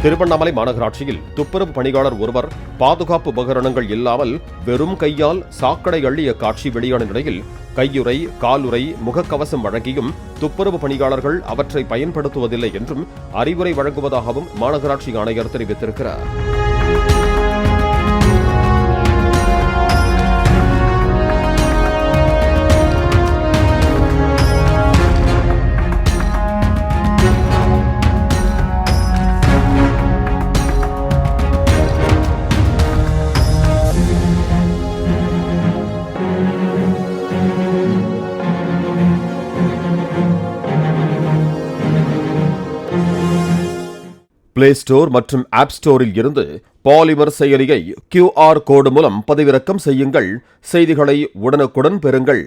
திருவண்ணாமலை மாநகராட்சியில் துப்புரவு பணியாளர் ஒருவர் பாதுகாப்பு உபகரணங்கள் இல்லாமல் வெறும் கையால் சாக்கடை அள்ளிய காட்சி வெளியான நிலையில் கையுறை, காலுறை, முகக்கவசம் வழங்கியும் துப்புரவு பணியாளர்கள் அவற்றை பயன்படுத்துவதில்லை என்றும் அறிவுரை வழங்குவதாகவும் மாநகராட்சி ஆணையர் தெரிவித்திருக்கிறார். பிளே ஸ்டோர் மற்றும் ஆப் ஸ்டோரில் இருந்து பாலிமர் செயலியை QR கோடு மூலம் பதிவிறக்கம் செய்யுங்கள். செய்திகளை உடனுக்குடன் பெறுங்கள்.